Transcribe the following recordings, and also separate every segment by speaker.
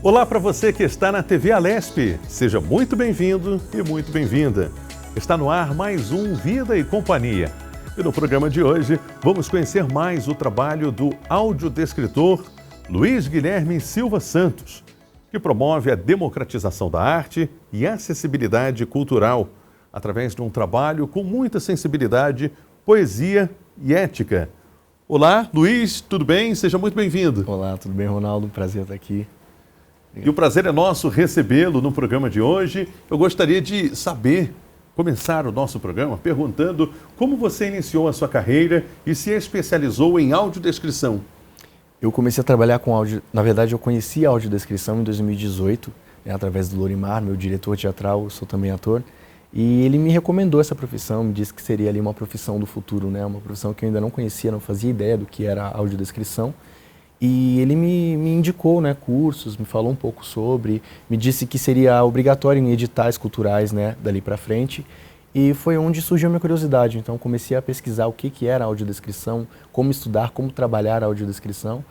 Speaker 1: Olá para você que está na TV Alesp. Seja muito bem-vindo e muito bem-vinda. Está no ar mais um Vida e Companhia. E no programa de hoje vamos conhecer mais o trabalho do audiodescritor Luiz Guilherme Silva Santos, que promove a democratização da arte e acessibilidade cultural através de um trabalho com muita sensibilidade, poesia e ética. Olá, Luiz, tudo bem? Seja muito bem-vindo.
Speaker 2: Olá, tudo bem, Ronaldo? Prazer estar aqui.
Speaker 1: E o prazer é nosso recebê-lo no programa de hoje. Eu gostaria de começar o nosso programa perguntando como você iniciou a sua carreira e se especializou em audiodescrição.
Speaker 2: Eu comecei a trabalhar com áudio, na verdade eu conheci a audiodescrição em 2018, através do Lorimar, meu diretor teatral, eu sou também ator, e ele me recomendou essa profissão, me disse que seria ali uma profissão do futuro, uma profissão que eu ainda não conhecia, não fazia ideia do que era a audiodescrição. E ele me indicou cursos, me falou um pouco sobre, me disse que seria obrigatório em editais culturais dali para frente. E foi onde surgiu a minha curiosidade. Então comecei a pesquisar o que era a audiodescrição, como estudar, como trabalhar a audiodescrição.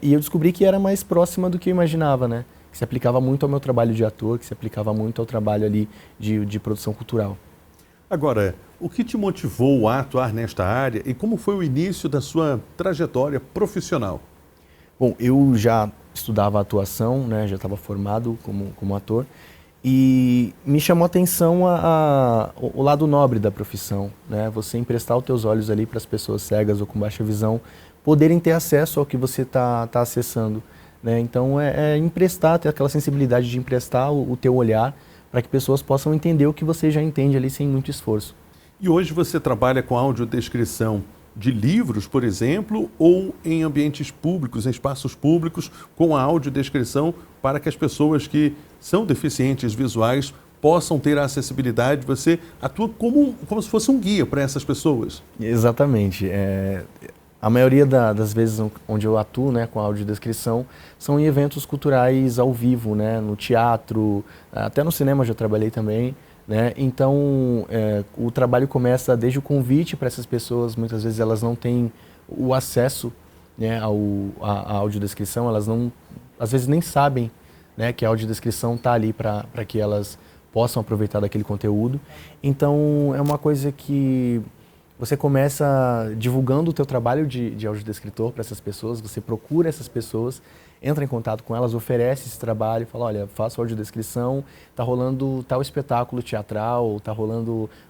Speaker 2: E eu descobri que era mais próxima do que eu imaginava, que se aplicava muito ao meu trabalho de ator, que se aplicava muito ao trabalho ali de produção cultural.
Speaker 1: Agora, o que te motivou a atuar nesta área e como foi o início da sua trajetória profissional?
Speaker 2: Bom, eu já estudava atuação, já estava formado como ator, e me chamou a atenção o lado nobre da profissão, Você emprestar os teus olhos ali para as pessoas cegas ou com baixa visão poderem ter acesso ao que você tá acessando, Então emprestar, ter aquela sensibilidade de emprestar o teu olhar para que pessoas possam entender o que você já entende ali sem muito esforço.
Speaker 1: E hoje você trabalha com audiodescrição de livros, por exemplo, ou em ambientes públicos, em espaços públicos, com a audiodescrição para que as pessoas que são deficientes visuais possam ter a acessibilidade. Você atua como se fosse um guia para essas pessoas.
Speaker 2: Exatamente. A maioria das vezes onde eu atuo com a audiodescrição são em eventos culturais ao vivo, no teatro, até no cinema eu já trabalhei também. Então, o trabalho começa desde o convite para essas pessoas, muitas vezes elas não têm o acesso à audiodescrição, elas não, às vezes nem sabem que a audiodescrição está ali para que elas possam aproveitar daquele conteúdo. Então, é uma coisa que você começa divulgando o teu trabalho de audiodescritor para essas pessoas, você procura essas pessoas, entra em contato com elas, oferece esse trabalho, fala, olha, faço audiodescrição, está rolando tal espetáculo teatral,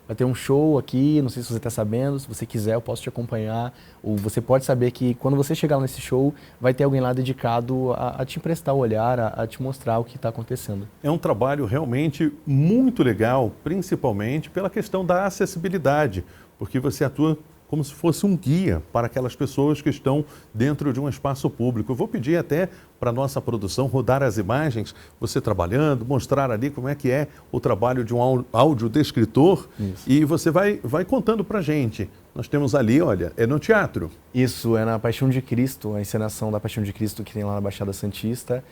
Speaker 2: vai ter um show aqui, não sei se você está sabendo, se você quiser eu posso te acompanhar, ou você pode saber que quando você chegar nesse show, vai ter alguém lá dedicado a te emprestar o olhar, a te mostrar o que está acontecendo.
Speaker 1: É um trabalho realmente muito legal, principalmente pela questão da acessibilidade, porque você atua como se fosse um guia para aquelas pessoas que estão dentro de um espaço público. Eu vou pedir até para a nossa produção rodar as imagens, você trabalhando, mostrar ali como é que é o trabalho de um audiodescritor. Isso. E você vai contando para a gente. Nós temos ali, olha, é no teatro.
Speaker 2: Isso, é na Paixão de Cristo, a encenação da Paixão de Cristo que tem lá na Baixada Santista.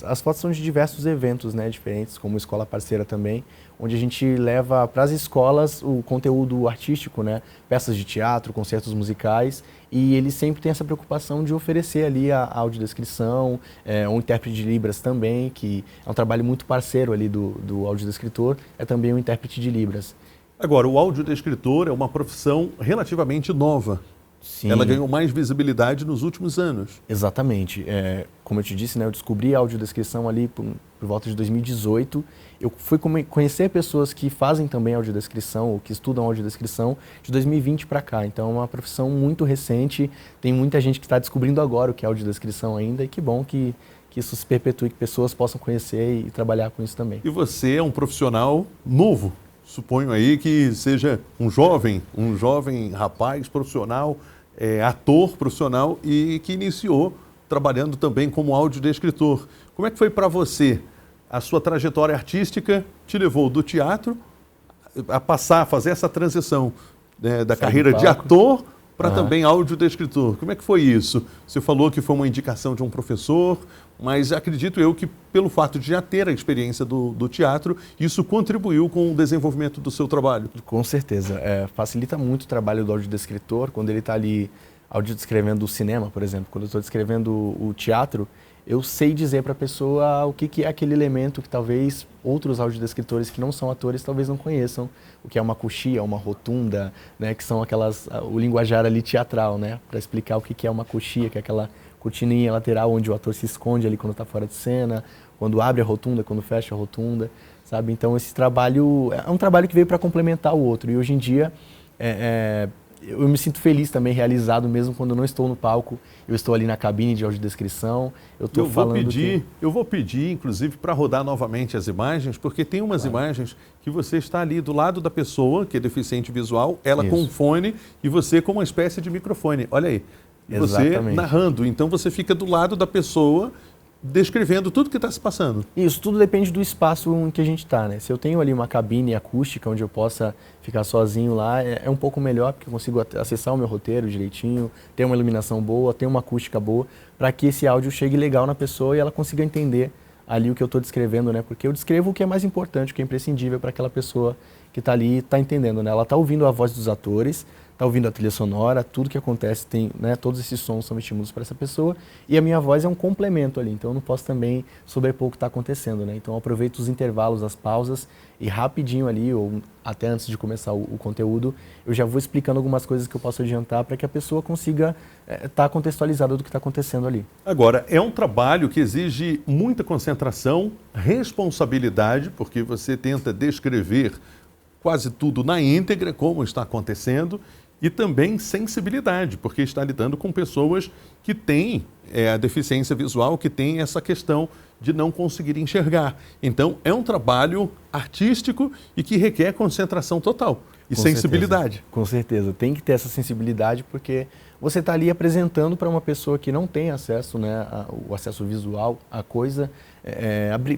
Speaker 2: As fotos são de diversos eventos diferentes, como Escola Parceira também, onde a gente leva para as escolas o conteúdo artístico, peças de teatro, concertos musicais, e eles sempre têm essa preocupação de oferecer ali a audiodescrição, um intérprete de Libras também, que é um trabalho muito parceiro ali do audiodescritor, é também um intérprete de Libras.
Speaker 1: Agora, o audiodescritor é uma profissão relativamente nova. Sim. Ela ganhou mais visibilidade nos últimos anos.
Speaker 2: Exatamente. Como eu te disse, eu descobri a audiodescrição ali por volta de 2018. Eu fui conhecer pessoas que fazem também audiodescrição, ou que estudam audiodescrição, de 2020 para cá. Então é uma profissão muito recente, tem muita gente que está descobrindo agora o que é audiodescrição ainda, e que bom que isso se perpetue, que pessoas possam conhecer e trabalhar com isso também.
Speaker 1: E você é um profissional novo. Suponho aí que seja um jovem rapaz profissional, ator profissional e que iniciou trabalhando também como audiodescritor. Como é que foi para você? A sua trajetória artística te levou do teatro a fazer essa transição da carreira de ator para também audiodescritor. Como é que foi isso? Você falou que foi uma indicação de um professor, mas acredito eu que pelo fato de já ter a experiência do teatro, isso contribuiu com o desenvolvimento do seu trabalho.
Speaker 2: Com certeza. Facilita muito o trabalho do audiodescritor quando ele está ali audiodescrevendo o cinema, por exemplo. Quando eu estou descrevendo o teatro, eu sei dizer para a pessoa o que é aquele elemento que talvez outros audiodescritores que não são atores talvez não conheçam, o que é uma coxia, uma rotunda, né, que são o linguajar ali teatral, né, para explicar o que é uma coxia, que é aquela cortininha lateral onde o ator se esconde ali quando está fora de cena, quando abre a rotunda, quando fecha a rotunda, sabe? Então esse trabalho é um trabalho que veio para complementar o outro e hoje em dia eu me sinto feliz também, realizado mesmo quando eu não estou no palco, eu estou ali na cabine de audiodescrição, eu estou falando
Speaker 1: Eu vou pedir, inclusive, para rodar novamente as imagens, porque tem umas imagens que você está ali do lado da pessoa, que é deficiente visual, ela com um fone e você com uma espécie de microfone. Olha aí, você narrando, então você fica do lado da pessoa, descrevendo tudo que está se passando.
Speaker 2: Isso, tudo depende do espaço em que a gente está, né? Se eu tenho ali uma cabine acústica onde eu possa ficar sozinho lá, é um pouco melhor, porque eu consigo acessar o meu roteiro direitinho, ter uma iluminação boa, ter uma acústica boa, para que esse áudio chegue legal na pessoa e ela consiga entender ali o que eu estou descrevendo, né? Porque eu descrevo o que é mais importante, o que é imprescindível para aquela pessoa que está ali e está entendendo, né? Ela está ouvindo a voz dos atores, está ouvindo a trilha sonora, tudo que acontece tem, né, todos esses sons são estímulos para essa pessoa e a minha voz é um complemento ali, então eu não posso também sobrepor o que está acontecendo, né? Então eu aproveito os intervalos, as pausas e rapidinho ali, ou até antes de começar o conteúdo, eu já vou explicando algumas coisas que eu posso adiantar para que a pessoa consiga estar contextualizada do que está acontecendo ali.
Speaker 1: Agora, é um trabalho que exige muita concentração, responsabilidade, porque você tenta descrever quase tudo na íntegra, como está acontecendo, e também sensibilidade, porque está lidando com pessoas que têm a deficiência visual, que têm essa questão de não conseguir enxergar. Então, é um trabalho artístico e que requer concentração total e sensibilidade.
Speaker 2: Com certeza, tem que ter essa sensibilidade, porque você está ali apresentando para uma pessoa que não tem acesso, né, o acesso visual à coisa,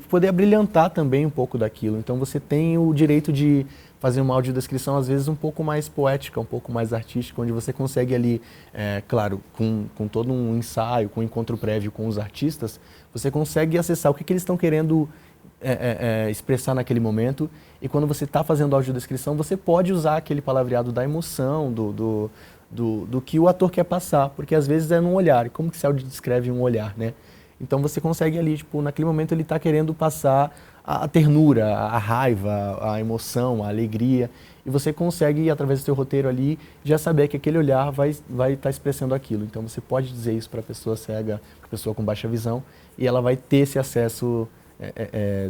Speaker 2: poder abrilhantar também um pouco daquilo. Então, você tem o direito de fazer uma audiodescrição, às vezes, um pouco mais poética, um pouco mais artística, onde você consegue ali, claro, com todo um ensaio, com um encontro prévio com os artistas, você consegue acessar o que eles estão querendo expressar naquele momento. E quando você está fazendo audiodescrição, você pode usar aquele palavreado da emoção, do que o ator quer passar, porque às vezes é num olhar. E como que se audiodescreve um olhar, né? Então você consegue ali, tipo, naquele momento ele está querendo passar a ternura, a raiva, a emoção, a alegria, e você consegue, através do seu roteiro ali, já saber que aquele olhar vai estar expressando aquilo. Então você pode dizer isso para a pessoa cega, para a pessoa com baixa visão, e ela vai ter esse acesso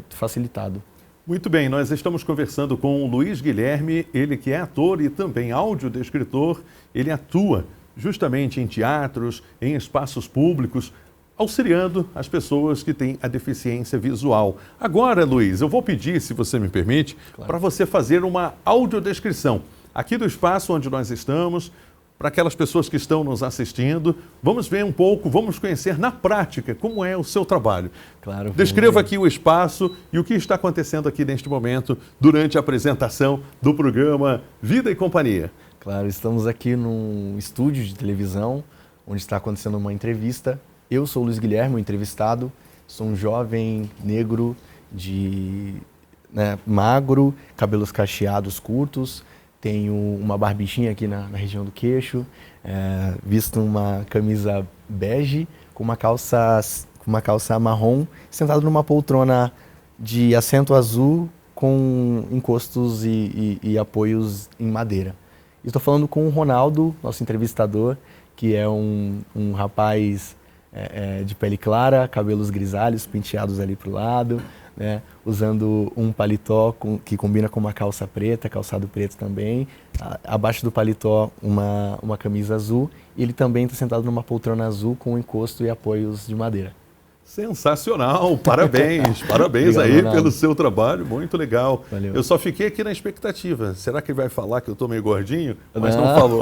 Speaker 2: facilitado.
Speaker 1: Muito bem, nós estamos conversando com o Luiz Guilherme, ele que é ator e também audiodescritor, ele atua justamente em teatros, em espaços públicos, auxiliando as pessoas que têm a deficiência visual. Agora, Luiz, eu vou pedir, se você me permite, para você fazer uma audiodescrição aqui do espaço onde nós estamos, para aquelas pessoas que estão nos assistindo. Vamos ver um pouco, vamos conhecer na prática como é o seu trabalho.
Speaker 2: Claro.
Speaker 1: Descreva aqui o espaço e o que está acontecendo aqui neste momento durante a apresentação do programa Vida e Companhia.
Speaker 2: Claro, estamos aqui num estúdio de televisão, onde está acontecendo uma entrevista. Eu sou o Luiz Guilherme, o entrevistado, sou um jovem negro, magro, cabelos cacheados curtos, tenho uma barbichinha aqui na região do queixo, visto uma camisa bege com uma calça marrom, sentado numa poltrona de assento azul com encostos e apoios em madeira. Estou falando com o Ronaldo, nosso entrevistador, que é um rapaz de pele clara, cabelos grisalhos, penteados ali para o lado, né, usando um paletó que combina com uma calça preta, calçado preto também. Abaixo do paletó uma camisa azul, e ele também está sentado numa poltrona azul com encosto e apoios de madeira.
Speaker 1: Sensacional, parabéns, parabéns. Obrigado, aí Ronaldo, pelo seu trabalho, muito legal.
Speaker 2: Valeu.
Speaker 1: Eu só fiquei aqui na expectativa, será que ele vai falar que eu estou meio gordinho? Mas não falou.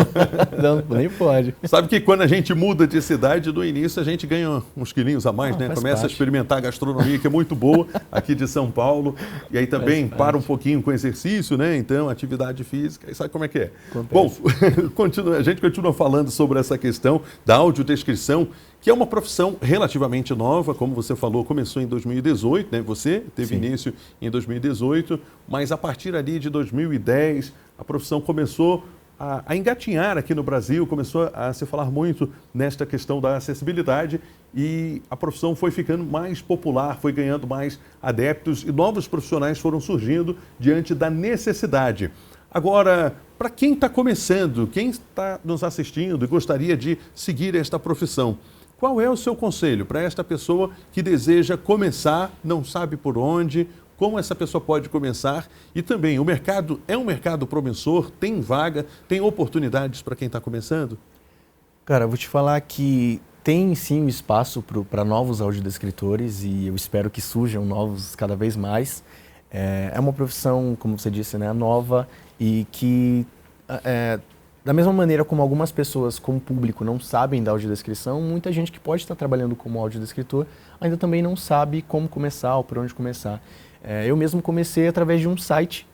Speaker 2: Não, nem pode.
Speaker 1: Sabe que quando a gente muda de cidade, no início a gente ganha uns quilinhos a mais, né? Começa
Speaker 2: parte.
Speaker 1: a experimentar a gastronomia, que é muito boa, aqui de São Paulo, e aí também para um pouquinho com exercício, né? Então, atividade física, e sabe como é que é?
Speaker 2: Acontece.
Speaker 1: Bom, a gente continua falando sobre essa questão da audiodescrição, que é uma profissão relativamente nova, como você falou, começou em 2018, né? Você teve início em 2018, mas a partir ali de 2010, a profissão começou a engatinhar aqui no Brasil, começou a se falar muito nesta questão da acessibilidade e a profissão foi ficando mais popular, foi ganhando mais adeptos e novos profissionais foram surgindo diante da necessidade. Agora, para quem está começando, quem está nos assistindo e gostaria de seguir esta profissão, qual é o seu conselho para esta pessoa que deseja começar, não sabe por onde, como essa pessoa pode começar? E também, o mercado é um mercado promissor, tem vaga, tem oportunidades para quem está começando?
Speaker 2: Cara, eu vou te falar que tem sim um espaço para novos audiodescritores e eu espero que surjam novos cada vez mais. É uma profissão, como você disse, né, nova e que, da mesma maneira como algumas pessoas, como público, não sabem da audiodescrição, muita gente que pode estar trabalhando como audiodescritor ainda também não sabe como começar ou por onde começar. Eu mesmo comecei através de um site,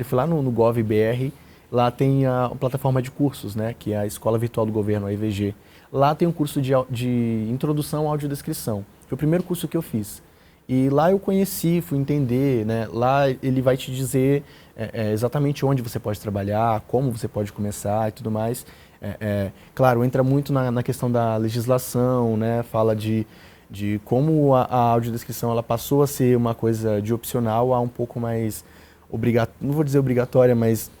Speaker 2: fui lá no Gov.br, lá tem a plataforma de cursos, né, que é a Escola Virtual do Governo, a EVG. Lá tem um curso de Introdução à Audiodescrição, foi o primeiro curso que eu fiz. E lá eu conheci, fui entender, né, lá ele vai te dizer exatamente onde você pode trabalhar, como você pode começar e tudo mais. Claro, entra muito na questão da legislação, né, fala de como a audiodescrição ela passou a ser uma coisa de opcional a um pouco mais, não vou dizer obrigatória, mas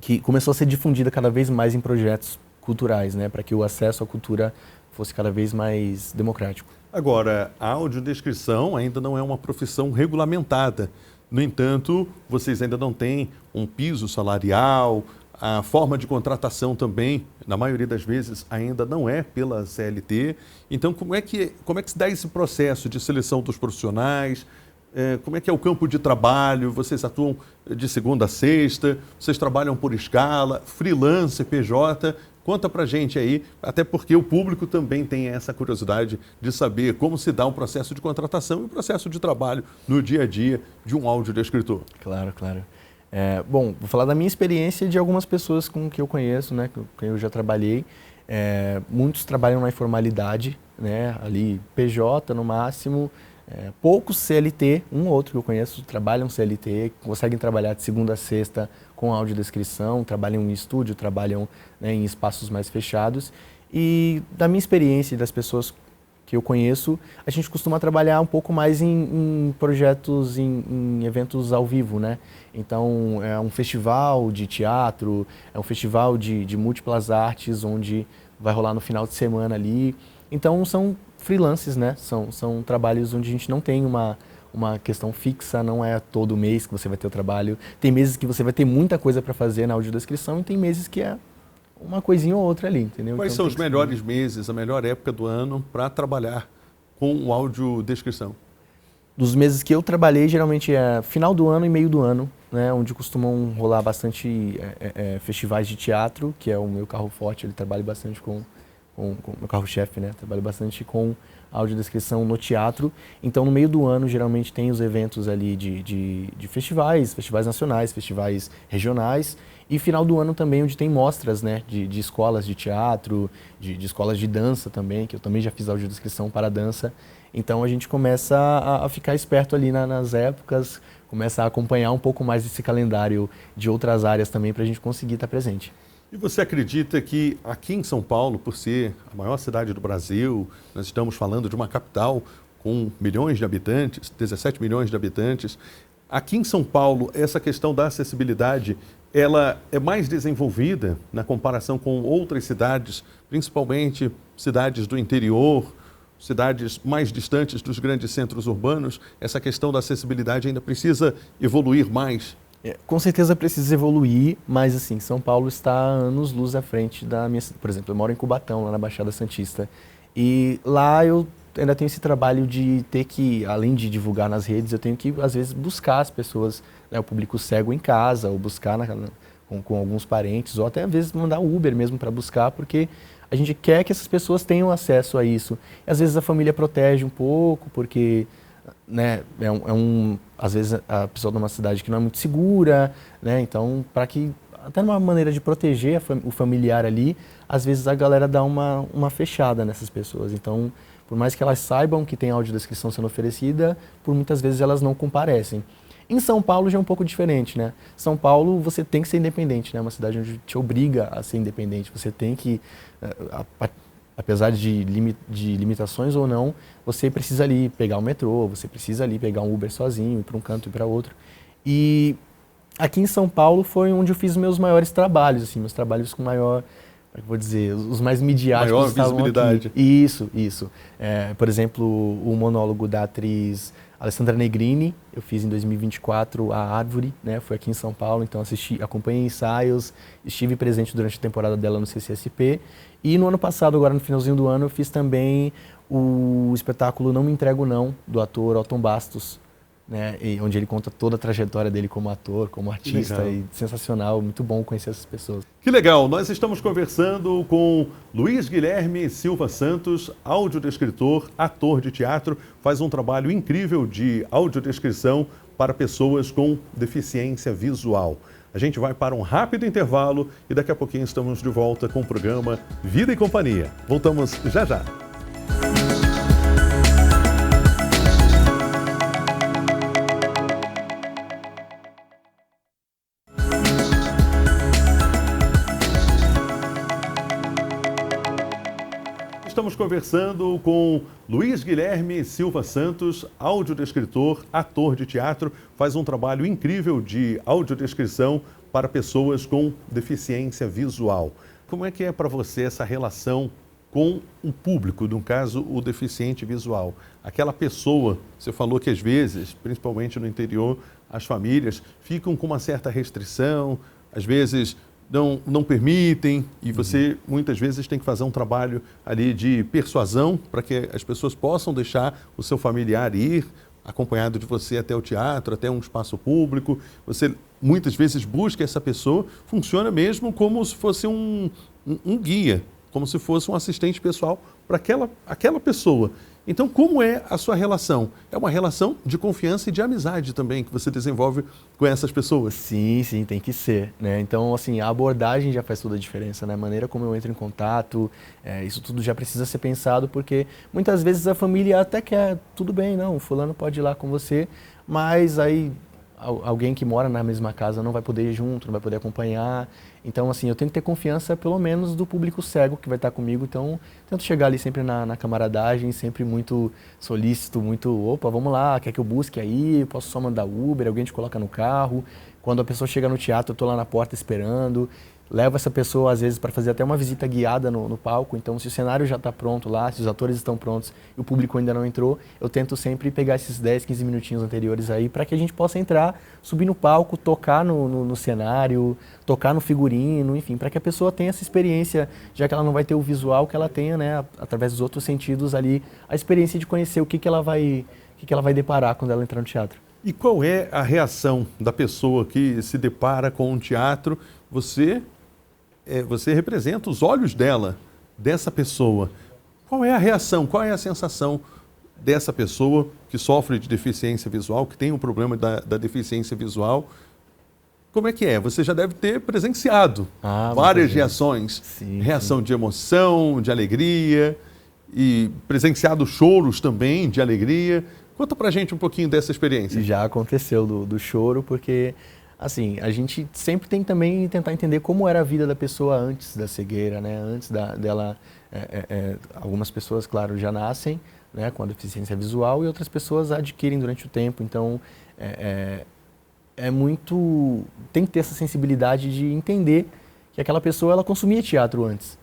Speaker 2: que começou a ser difundida cada vez mais em projetos culturais, né, para que o acesso à cultura fosse cada vez mais democrático.
Speaker 1: Agora, a audiodescrição ainda não é uma profissão regulamentada. No entanto, vocês ainda não têm um piso salarial, a forma de contratação também, na maioria das vezes, ainda não é pela CLT. Então, como é que se dá esse processo de seleção dos profissionais? Como é que é o campo de trabalho? Vocês atuam de segunda a sexta? Vocês trabalham por escala? Freelance, PJ? Conta pra gente aí, até porque o público também tem essa curiosidade de saber como se dá um processo de contratação e um processo de trabalho no dia a dia de um audiodescritor.
Speaker 2: Claro, claro. Bom, vou falar da minha experiência e de algumas pessoas com que eu conheço, né, com quem eu já trabalhei. Muitos trabalham na informalidade, né, ali PJ no máximo, poucos CLT, um ou outro que eu conheço trabalham CLT, conseguem trabalhar de segunda a sexta com audiodescrição, trabalham em estúdio, trabalham, né, em espaços mais fechados. E da minha experiência e das pessoas que eu conheço, a gente costuma trabalhar um pouco mais em projetos, em eventos ao vivo, né? Então, é um festival de teatro, é um festival de múltiplas artes, onde vai rolar no final de semana ali. Então, são freelances, né? São trabalhos onde a gente não tem uma questão fixa, não é todo mês que você vai ter o trabalho. Tem meses que você vai ter muita coisa para fazer na audiodescrição e tem meses que é uma coisinha ou outra ali, entendeu?
Speaker 1: Quais
Speaker 2: então,
Speaker 1: são os melhores meses, a melhor época do ano para trabalhar com o audiodescrição?
Speaker 2: Dos meses que eu trabalhei, geralmente é final do ano e meio do ano, né? Onde costumam rolar bastante festivais de teatro, que é o meu carro forte, ele trabalha bastante com meu carro-chefe, né? Trabalho bastante com audiodescrição no teatro. Então, no meio do ano, geralmente tem os eventos ali de festivais nacionais, festivais regionais. E final do ano também, onde tem mostras, né? De escolas de teatro, de escolas de dança também, que eu também já fiz audiodescrição para dança. Então, a gente começa a ficar esperto ali nas épocas, começa a acompanhar um pouco mais esse calendário de outras áreas também para a gente conseguir estar presente.
Speaker 1: E você acredita que aqui em São Paulo, por ser a maior cidade do Brasil, nós estamos falando de uma capital com milhões de habitantes, 17 milhões de habitantes, aqui em São Paulo, essa questão da acessibilidade, ela é mais desenvolvida na comparação com outras cidades, principalmente cidades do interior, cidades mais distantes dos grandes centros urbanos? Essa questão da acessibilidade ainda precisa evoluir mais?
Speaker 2: Com certeza precisa evoluir, mas assim, São Paulo está anos-luz à frente da minha cidade. Por exemplo, eu moro em Cubatão, lá na Baixada Santista. E lá eu ainda tenho esse trabalho de ter que, além de divulgar nas redes, eu tenho que, às vezes, buscar as pessoas, né, o público cego em casa, ou buscar com alguns parentes, ou até, às vezes, mandar o Uber mesmo para buscar, porque a gente quer que essas pessoas tenham acesso a isso. E, às vezes, a família protege um pouco, porque, né, às vezes a pessoa numa cidade que não é muito segura, né, então para que, até numa maneira de proteger o familiar ali, às vezes a galera dá uma fechada nessas pessoas. Então, por mais que elas saibam que tem audiodescrição sendo oferecida, por muitas vezes elas não comparecem. Em São Paulo já é um pouco diferente, né? São Paulo você tem que ser independente, né? É uma cidade onde te obriga a ser independente. Você tem que, apesar de limitações ou não, você precisa ali pegar o metrô, você precisa ali pegar um Uber sozinho, ir para um canto e para outro. E aqui em São Paulo foi onde eu fiz meus maiores trabalhos, assim, meus trabalhos com maior, como é que eu vou dizer, os mais midiáticos.
Speaker 1: Maior visibilidade.
Speaker 2: Aqui. Isso. Por exemplo, o monólogo da atriz Alessandra Negrini, eu fiz em 2024, A Árvore, né? Foi aqui em São Paulo, então acompanhei ensaios, estive presente durante a temporada dela no CCSP. E no ano passado, agora no finalzinho do ano, eu fiz também o espetáculo Não Me Entrego Não, do ator Otton Bastos, né? Onde ele conta toda a trajetória dele como ator, como artista, e sensacional, muito bom conhecer essas pessoas.
Speaker 1: Que legal, nós estamos conversando com Luiz Guilherme Silva Santos, audiodescritor, ator de teatro, faz um trabalho incrível de audiodescrição para pessoas com deficiência visual. A gente vai para um rápido intervalo e daqui a pouquinho estamos de volta com o programa Vida e Companhia. Voltamos já já. Estamos conversando com Luiz Guilherme Silva Santos, audiodescritor, ator de teatro, faz um trabalho incrível de audiodescrição para pessoas com deficiência visual. Como é que é para você essa relação com o público, no caso, o deficiente visual? Aquela pessoa, você falou que às vezes, principalmente no interior, as famílias ficam com uma certa restrição, às vezes não permitem, e você muitas vezes tem que fazer um trabalho ali de persuasão para que as pessoas possam deixar o seu familiar ir acompanhado de você até o teatro, até um espaço público. Você muitas vezes busca essa pessoa, funciona mesmo como se fosse um guia, como se fosse um assistente pessoal para aquela pessoa. Então, como é a sua relação? É uma relação de confiança e de amizade também que você desenvolve com essas pessoas?
Speaker 2: Sim, tem que ser, né? Então, assim, a abordagem já faz toda a diferença, né? A maneira como eu entro em contato, isso tudo já precisa ser pensado, porque muitas vezes a família até quer, tudo bem, não, o fulano pode ir lá com você, mas aí alguém que mora na mesma casa não vai poder ir junto, não vai poder acompanhar. Então, assim, eu tenho que ter confiança, pelo menos, do público cego que vai estar comigo. Então, tento chegar ali sempre na camaradagem, sempre muito solícito, muito, opa, vamos lá, quer que eu busque aí? Posso só mandar Uber, alguém te coloca no carro. Quando a pessoa chega no teatro, eu estou lá na porta esperando. Levo essa pessoa, às vezes, para fazer até uma visita guiada no palco. Então, se o cenário já está pronto lá, se os atores estão prontos e o público ainda não entrou, eu tento sempre pegar esses 10, 15 minutinhos anteriores aí para que a gente possa entrar, subir no palco, tocar no cenário, tocar no figurino, enfim, para que a pessoa tenha essa experiência, já que ela não vai ter o visual, que ela tenha, né, através dos outros sentidos ali, a experiência de conhecer o que ela vai deparar quando ela entrar no teatro.
Speaker 1: E qual é a reação da pessoa que se depara com um teatro? Você representa os olhos dessa pessoa. Qual é a reação, qual é a sensação dessa pessoa que sofre de deficiência visual, que tem um problema da deficiência visual? Como é que é? Você já deve ter presenciado várias reações. Reação de emoção, de alegria, e presenciado choros também de alegria. Conta pra gente um pouquinho dessa experiência.
Speaker 2: Já aconteceu do choro, porque assim, a gente sempre tem que também tentar entender como era a vida da pessoa antes da cegueira, né? Antes dela, algumas pessoas, claro, já nascem, né, com a deficiência visual e outras pessoas adquirem durante o tempo. Então, tem que ter essa sensibilidade de entender que aquela pessoa, ela consumia teatro antes.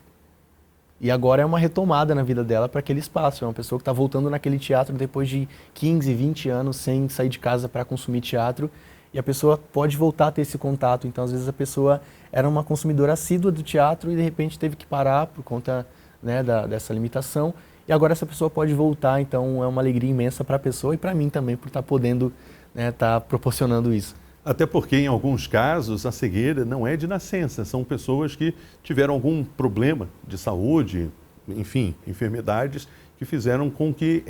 Speaker 2: E agora é uma retomada na vida dela para aquele espaço. É uma pessoa que está voltando naquele teatro depois de 15, 20 anos sem sair de casa para consumir teatro. E a pessoa pode voltar a ter esse contato. Então, às vezes, a pessoa era uma consumidora assídua do teatro e, de repente, teve que parar por conta, né, dessa limitação. E agora essa pessoa pode voltar. Então, é uma alegria imensa para a pessoa e para mim também, por estar podendo, né, estar proporcionando isso.
Speaker 1: Até porque, em alguns casos, a cegueira não é de nascença. São pessoas que tiveram algum problema de saúde, enfim, enfermidades que fizeram com que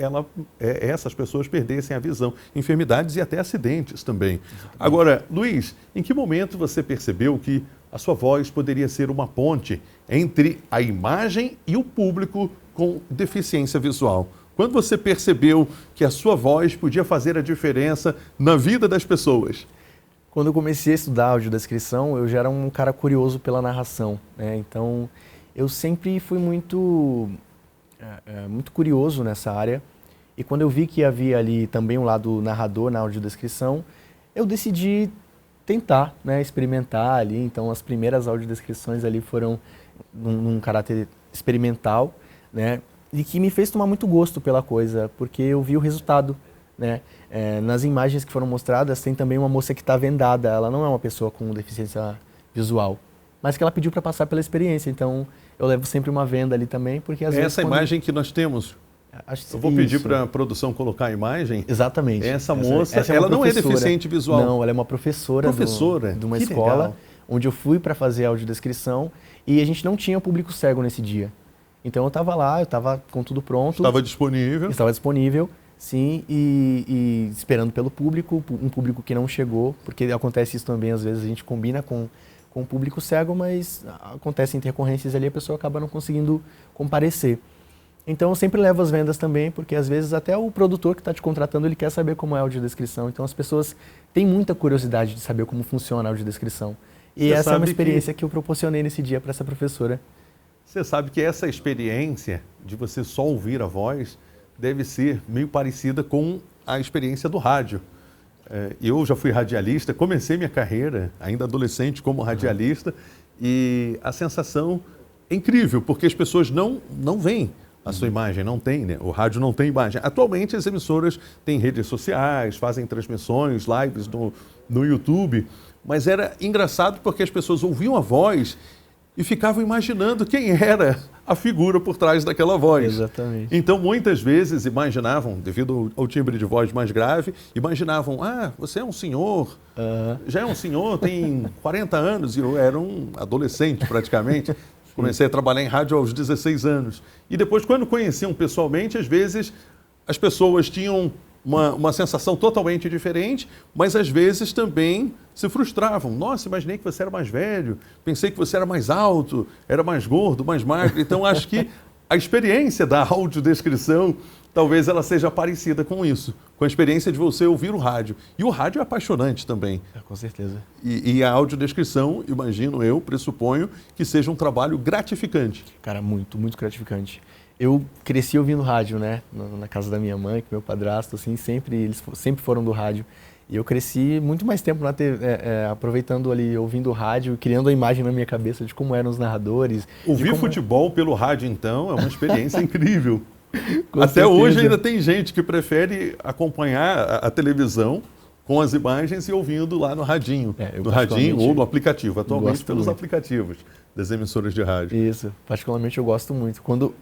Speaker 1: essas pessoas perdessem a visão. Enfermidades e até acidentes também. Agora, Luiz, em que momento você percebeu que a sua voz poderia ser uma ponte entre a imagem e o público com deficiência visual? Quando você percebeu que a sua voz podia fazer a diferença na vida das pessoas?
Speaker 2: Quando eu comecei a estudar audiodescrição, eu já era um cara curioso pela narração, né? Então, eu sempre fui muito curioso nessa área. E quando eu vi que havia ali também um lado narrador na audiodescrição, eu decidi tentar, né, experimentar ali. Então, as primeiras audiodescrições ali foram num caráter experimental, né? E que me fez tomar muito gosto pela coisa, porque eu vi o resultado, né? Nas imagens que foram mostradas, tem também uma moça que está vendada. Ela não é uma pessoa com deficiência visual, mas que ela pediu para passar pela experiência. Então, eu levo sempre uma venda ali também, porque às vezes...
Speaker 1: Essa imagem que nós temos... Eu vou pedir para a produção colocar a imagem.
Speaker 2: Exatamente.
Speaker 1: Essa moça, ela não é deficiente visual.
Speaker 2: Não, ela é uma professora de uma escola, legal, onde eu fui para fazer audiodescrição, e a gente não tinha público cego nesse dia. Então eu estava lá, eu estava com tudo pronto.
Speaker 1: Estava disponível.
Speaker 2: Estava disponível, sim, e esperando pelo público, um público que não chegou, porque acontece isso também, às vezes a gente combina com o público cego, mas acontecem intercorrências ali, a pessoa acaba não conseguindo comparecer. Então eu sempre levo as vendas também, porque às vezes até o produtor que está te contratando, ele quer saber como é a audiodescrição. Então as pessoas têm muita curiosidade de saber como funciona a audiodescrição. E essa é uma experiência que eu proporcionei nesse dia para essa professora.
Speaker 1: Você sabe que essa experiência de você só ouvir a voz deve ser meio parecida com a experiência do rádio. Eu já fui radialista, comecei minha carreira, ainda adolescente, como radialista, e a sensação é incrível, porque as pessoas não veem a sua imagem, não tem, né? O rádio não tem imagem. Atualmente as emissoras têm redes sociais, fazem transmissões, lives no YouTube, mas era engraçado porque as pessoas ouviam a voz e ficavam imaginando quem era a figura por trás daquela voz.
Speaker 2: Exatamente.
Speaker 1: Então, muitas vezes imaginavam, devido ao timbre de voz mais grave, imaginavam, você é um senhor, já é um senhor, tem 40 anos, e eu era um adolescente praticamente. Comecei a trabalhar em rádio aos 16 anos. E depois, quando conheciam pessoalmente, às vezes as pessoas tinham uma sensação totalmente diferente, mas às vezes também se frustravam. Nossa, imaginei que você era mais velho, pensei que você era mais alto, era mais gordo, mais magro. Então, acho que a experiência da audiodescrição, talvez ela seja parecida com isso, com a experiência de você ouvir o rádio. E o rádio é apaixonante também.
Speaker 2: Com certeza.
Speaker 1: E a audiodescrição, imagino eu, pressuponho, que seja um trabalho gratificante.
Speaker 2: Cara, muito, muito gratificante. Eu cresci ouvindo rádio, né? Na casa da minha mãe, com meu padrasto, assim, eles sempre foram do rádio. E eu cresci muito mais tempo na TV, aproveitando ali, ouvindo o rádio, criando a imagem na minha cabeça de como eram os narradores.
Speaker 1: Ouvir futebol pelo rádio, então, é uma experiência incrível. Até
Speaker 2: certeza.
Speaker 1: Hoje ainda tem gente que prefere acompanhar a televisão com as imagens e ouvindo lá no radinho. No radinho ou no aplicativo, atualmente pelos aplicativos das emissoras de rádio.
Speaker 2: Isso, particularmente eu gosto muito. Quando,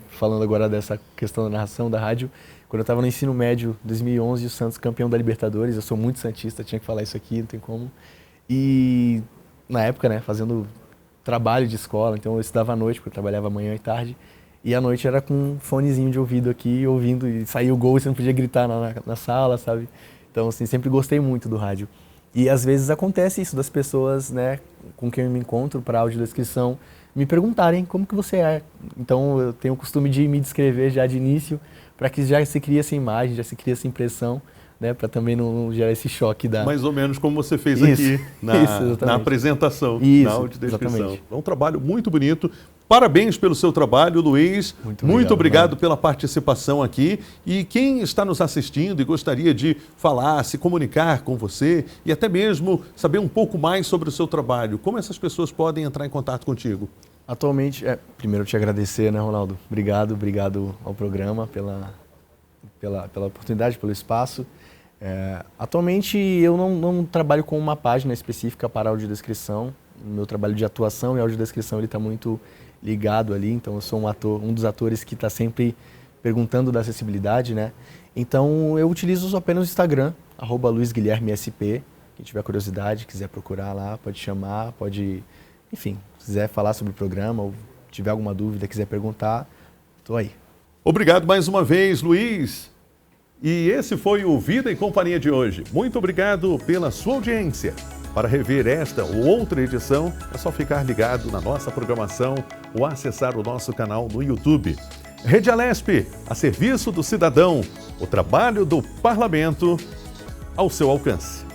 Speaker 2: falando agora dessa questão da narração da rádio, quando eu estava no ensino médio, 2011, o Santos campeão da Libertadores, eu sou muito santista, tinha que falar isso aqui, não tem como. E na época, né, fazendo trabalho de escola, então eu estudava à noite, porque eu trabalhava manhã e tarde, e à noite era com um fonezinho de ouvido aqui, ouvindo, e saía o gol e você não podia gritar na sala, sabe? Então, assim, sempre gostei muito do rádio. E às vezes acontece isso das pessoas, né, com quem eu me encontro para audiodescrição, me perguntarem como que você é. Então, eu tenho o costume de me descrever já de início, para que já se crie essa imagem, já se crie essa impressão, né, para também não gerar esse choque da...
Speaker 1: Mais ou menos como você fez aqui na apresentação, na audiodescrição.
Speaker 2: Exatamente.
Speaker 1: É um trabalho muito bonito. Parabéns pelo seu trabalho, Luiz. Muito obrigado pela participação aqui. E quem está nos assistindo e gostaria de falar, se comunicar com você e até mesmo saber um pouco mais sobre o seu trabalho, como essas pessoas podem entrar em contato contigo?
Speaker 2: Atualmente, primeiro te agradecer, né, Ronaldo? Obrigado ao programa pela oportunidade, pelo espaço. Atualmente eu não trabalho com uma página específica para audiodescrição. O meu trabalho de atuação e audiodescrição está muito ligado ali, então eu sou um dos atores que está sempre perguntando da acessibilidade, né? Então eu utilizo apenas o Instagram, @luizguilhermesp. Quem tiver curiosidade, quiser procurar lá, pode chamar, enfim, se quiser falar sobre o programa ou tiver alguma dúvida, quiser perguntar, estou aí.
Speaker 1: Obrigado mais uma vez, Luiz. E esse foi o Vida e Companhia de hoje. Muito obrigado pela sua audiência. Para rever esta ou outra edição, é só ficar ligado na nossa programação ou acessar o nosso canal no YouTube. Rede Alesp, a serviço do cidadão, o trabalho do parlamento ao seu alcance.